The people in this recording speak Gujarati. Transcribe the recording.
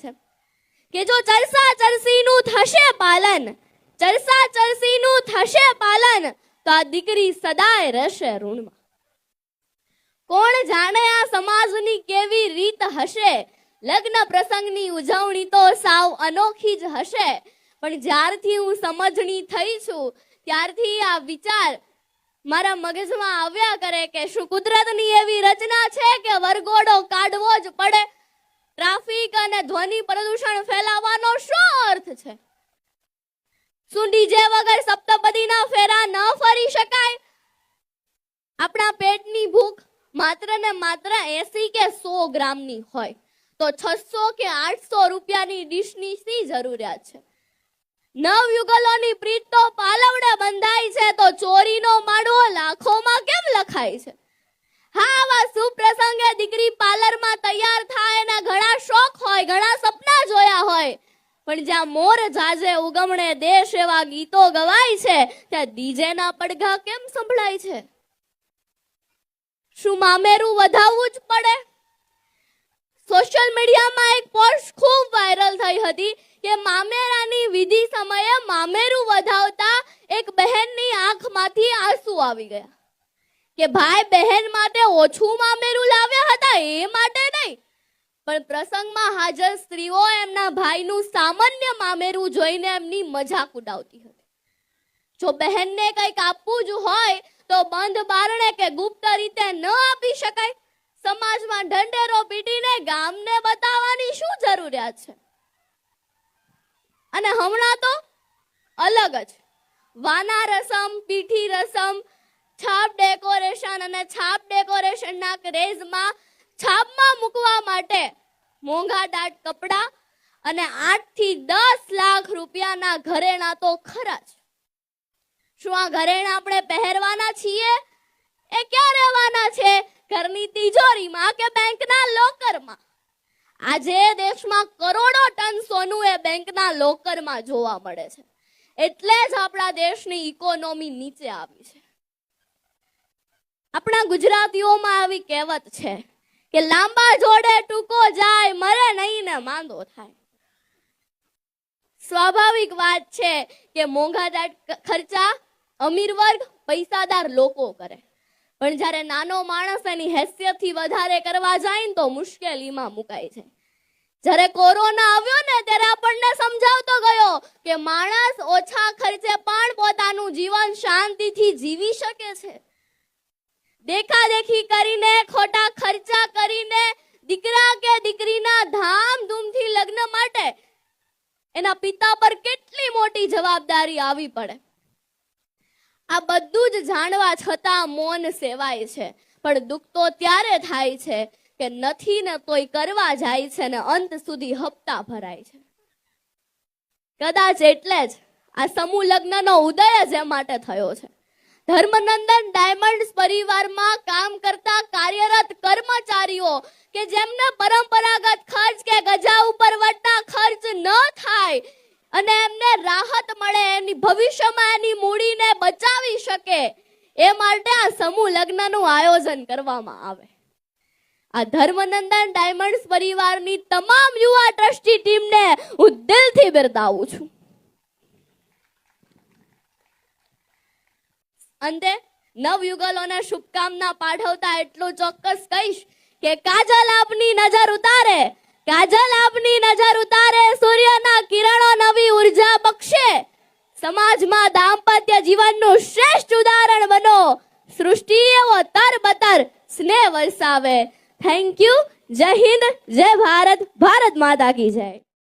છે કે જો ચરસા ચરસીનું થશે પાલન, ચરસા ચરસીનું થશે પાલન, તો આ દીકરી સદાય રહેશે ઋણમાં. કોણ જાણે આ સમાજની કેવી રીત હશે, લગ્ન પ્રસંગની ઉજવણી તો સાવ અનોખી જ હશે. પણ જ્યારથી હું સમજણી થઈ છું ત્યારથી આ વિચાર મારા મગજમાં આવ્યા કરે કે શું કુદરતની એવી રચના છે કે વરઘોડો કાઢવો જ પડે? ટ્રાફિક અને ધ્વનિ પ્રદૂષણ ફેલાવવાનો શું અર્થ છે? શું ડીજે વગર સપ્તપદીના ફેરા ન ફરી શકાય? આપણા પેટની ભૂખ માત્ર ને માત્ર 80 કે 100 ગ્રામની હોય તો 600 કે 800 રૂપિયાની ડીશની શી જરૂરિયાત છે? નવયુગલોની પ્રીત તો પાલવડે બંધાય છે તો ચોરીનો માંડવો લાખોમાં કેમ લખાય છે? હા, આવા સુપ્રસંગે દીકરી પાર્લરમાં તૈયાર થાય એના ઘણા શોખ હોય, ઘણા સપના જોયા હોય, પણ જ્યાં મોર જાજે ઉગમણે દેશ એવા ગીતો ગવાય છે ત્યાં ડીજેના પડઘા કેમ સંભળાય છે? શું મામેરું વધાવવું જ પડે? સોશિયલ મીડિયામાં એક પોસ્ટ ખૂબ વાયરલ થઈ હતી કે મામેરાની વિધિ સમયે મામેરું વધાવતા એક બહેનની આંખમાંથી આંસુ આવી ગયા કે ભાઈ બહેન માટે ઓછું મામેરું લાવ્યા હતા એ માટે નહીં, પણ પ્રસંગમાં હાજર સ્ત્રીઓ એમના ભાઈનું સામાન્ય મામેરું જોઈને એમની મજાક ઉડાવતી હતી. જો બહેનને કંઈક આપવું જ હોય તો બંધ બારણે કે ગુપ્ત રીતે ન આપી શકાય? સમાજમાં ઢંઢેરો પીટીને ગામને બતાવવાની શું જરૂરિયાત છે? અને હમણાં તો અલગ જ વાના રસમ, પીઠી રસમ, છાપ ડેકોરેશન અને છાપ ડેકોરેશનના ક્રેઝમાં છાપમાં મૂકવા માટે મોંઘા દાટ કપડા અને 8 થી 10 લાખ રૂપિયાના ઘરેણા તો ખરા જ. શું આ ઘરેણા આપણે પહેરવાના છીએ? એ ક્યાં રહેવાના છે? ઘરની તિજોરીમાં કે બેંકના લોકરમાં? આજે દેશમાં કરોડો ટન સોનું એ બેંકના લોકરમાં જોવા મળે છે. એટલે જ આપણા દેશની ઇકોનોમી નીચે આવી છે. આપણા ગુજરાતીઓમાં આવી કહેવત છે કે લાંબા જોડે ટૂંકો જાય, મરે નહીં ને માંદો થાય. સ્વાભાવિક વાત છે કે મોંઘા દાટ ખર્ચા અમીર વર્ગ, પૈસાદાર લોકો કરે, પણ જ્યારે નાનો માણસ એની હેસિયતથી વધારે કરવા જાય તો મુશ્કેલીમાં મુકાય છે. જ્યારે કોરોના આવ્યો ને ત્યારે આપણને સમજાવતો ગયો કે માણસ ઓછા ખર્ચે પણ પોતાનું જીવન શાંતિથી જીવી શકે છે. દેખાદેખી કરીને, ખોટા ખર્ચા કરીને દીકરા કે દીકરીના ધામધૂમથી લગ્ન માટે એના પિતા પર કેટલી મોટી જવાબદારી આવી પડે. આ બધું જ જાણવા છતાં મૌન સેવાય છે. પણ દુઃખ તો ત્યારે થાય છે કે નથી ને તોય કરવા જાય છે ને અંત સુધી હપ્તા ભરાય છે. કદાચ એટલે જ આ સમૂહ લગ્નનો ઉદય જ એ માટે થયો છે. ધર્મનંદન ડાયમંડ્સ પરિવારમાં કામ કરતા કાર્યરત કર્મચારીઓ કે જેમને પરંપરાગત ખર્ચ કે ગજા ઉપર વટતા ખર્ચ ન થાય અને એમને રાહત મળે, એની ભવિષ્યમાં એની મૂડીને બચાવી શકે, એ માટે આ સમૂહ લગ્નનું આયોજન કરવામાં આવે. આ ધર્મનંદન ડાયમંડ્સ પરિવારની તમામ યુવા ટ્રસ્ટી ટીમને હું દિલથી બિરદાવું છું. અંતે નવયુગલોને શુભકામના પાઠવતા એટલું ચોક્કસ કહીશ કે કાજલ આપની નજર ઉતારે, કાજલ આપની નજર ઉતારે, સૂર્યના કિરણો નવી ઉર્જા બક્ષે, સમાજમાં દાંપત્ય જીવનનું શ્રેષ્ઠ ઉદાહરણ બનો, સૃષ્ટિ એવો તરબતર સ્નેહ વરસાવે. Thank you. જય હિન્દ, જય ભારત, ભારત માતા કી જય.